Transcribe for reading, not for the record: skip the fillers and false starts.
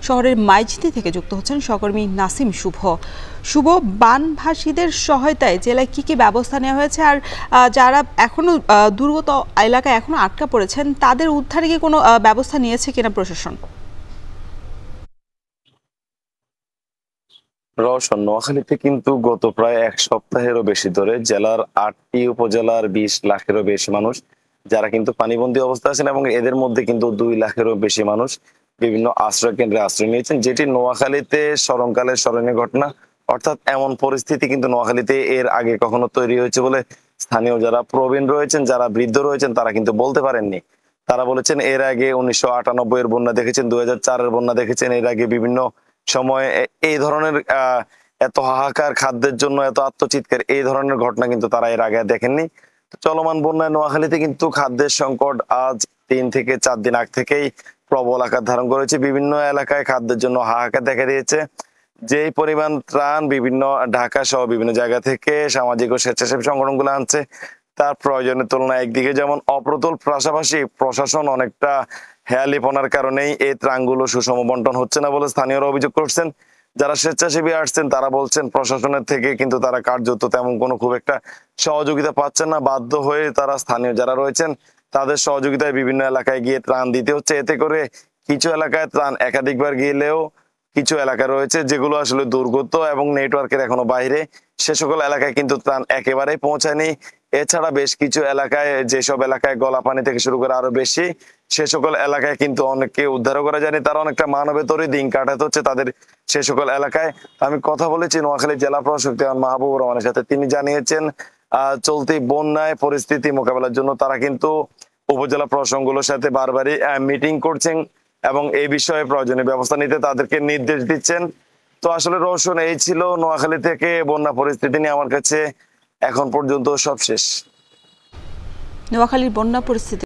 শহরের মাইজদি থেকে যুক্ত হচ্ছেন সহকর্মী নাসিম শুভ। শুভ, বানভাসীদের সহায়তায় জেলায় কি কি ব্যবস্থা নেওয়া হয়েছে, আর যারা এখনো দুর্গত এলাকায় এখনো আটকা পড়েছেন তাদের উদ্ধারে কি কোনো ব্যবস্থা নিয়েছে কিনা প্রশাসন? রওশন, নোয়াখালীতে কিন্তু গত প্রায় এক সপ্তাহেরও বেশি ধরে জেলার ৮টি উপজেলার ২০ লাখেরও বেশি মানুষ যারা কিন্তু পানিবন্দী অবস্থা আছেন, এবং এদের মধ্যে কিন্তু ২ লাখেরও বেশি মানুষ বিভিন্ন আশ্রয় কেন্দ্রে আশ্রয় নিয়েছেন, যেটি নোয়াখালীতে স্মরণকালের স্মরণীয় ঘটনা। অর্থাৎ এমন পরিস্থিতি কিন্তু নোয়াখালীতে এর আগে কখনো তৈরি হয়েছে বলে স্থানীয় যারা প্রবীণ রয়েছেন, যারা বৃদ্ধ রয়েছেন, তারা কিন্তু বলতে পারেননি। তারা বলেছেন এর আগে ১৯৯৮ এর বন্যা দেখেছেন, ২০০৪ এর বন্যা দেখেছেন, এর আগে বিভিন্ন সময় এই ধরনের এত হাহাকার, খাদ্যের জন্য এত আত্মচিৎকার, এই ধরনের ঘটনা কিন্তু তারা এর আগে দেখেননি। চলমান বন্যায় নোয়াখালীতে কিন্তু খাদ্যের সংকট আজ ৩ থেকে ৪ দিন আগ থেকেই প্রবল আকার ধারণ করেছে। বিভিন্ন এলাকায় খাদ্যের জন্য হাহাকার দেখা দিয়েছে। যেই পরিমাণ ত্রাণ বিভিন্ন ঢাকা সহ বিভিন্ন জায়গা থেকে সামাজিক ও স্বেচ্ছাসেবী সংগঠনগুলো আনছে, তার প্রয়োজনের তুলনায় একদিকে যেমন অপ্রতুল, পাশাপাশি প্রশাসন অনেকটা হেয়ালিপনার কারণেই এই ত্রাণগুলো সুষম বন্টন হচ্ছে না বলে স্থানীয়রা অভিযোগ করছেন। যারা স্বেচ্ছাসেবী আসছেন তারা বলছেন প্রশাসনের থেকে কিন্তু তারা কার্যত তেমন কোনো খুব একটা সহযোগিতা পাচ্ছেন না। বাধ্য হয়ে তারা স্থানীয় যারা রয়েছেন তাদের সহযোগিতায় বিভিন্ন এলাকায় গিয়ে ত্রাণ দিতে হচ্ছে। এতে করে কিছু এলাকায় ত্রাণ একাধিকবার গেলেও কিছু এলাকা রয়েছে যেগুলো আসলে দুর্গত এবং নেটওয়ার্কের এখনো বাইরে, সে সকল এলাকায় কিন্তু ত্রাণ একেবারেই পৌঁছায়নি। এছাড়া বেশ কিছু এলাকায়, যেসব এলাকায় গলা পানি থেকে শুরু করে আরো বেশি, সে সকল এলাকায় কিন্তু অনেককে উদ্ধার করা যায়নি। তারা অনেকটা মানবেতরই দিন কাটাতে হচ্ছে তাদের সে সকল এলাকায়। আমি কথা বলেছি নোয়াখালী জেলা প্রশাসক দেওয়ান মাহবুবুর রহমানের সাথে। তিনি জানিয়েছেন চলতি বন্যায় পরিস্থিতি মোকাবেলার জন্য তারা কিন্তু উপজেলা প্রশাসনগুলোর সাথে বারবারই মিটিং করছেন এবং এই বিষয়ে প্রয়োজনীয় ব্যবস্থা নিতে তাদেরকে নির্দেশ দিচ্ছেন। তো আসলে রওশন, এই ছিল নোয়াখালী থেকে বন্যা পরিস্থিতি নিয়ে আমার কাছে এখন পর্যন্ত সব শেষ। নোয়াখালীর বন্যা পরিস্থিতি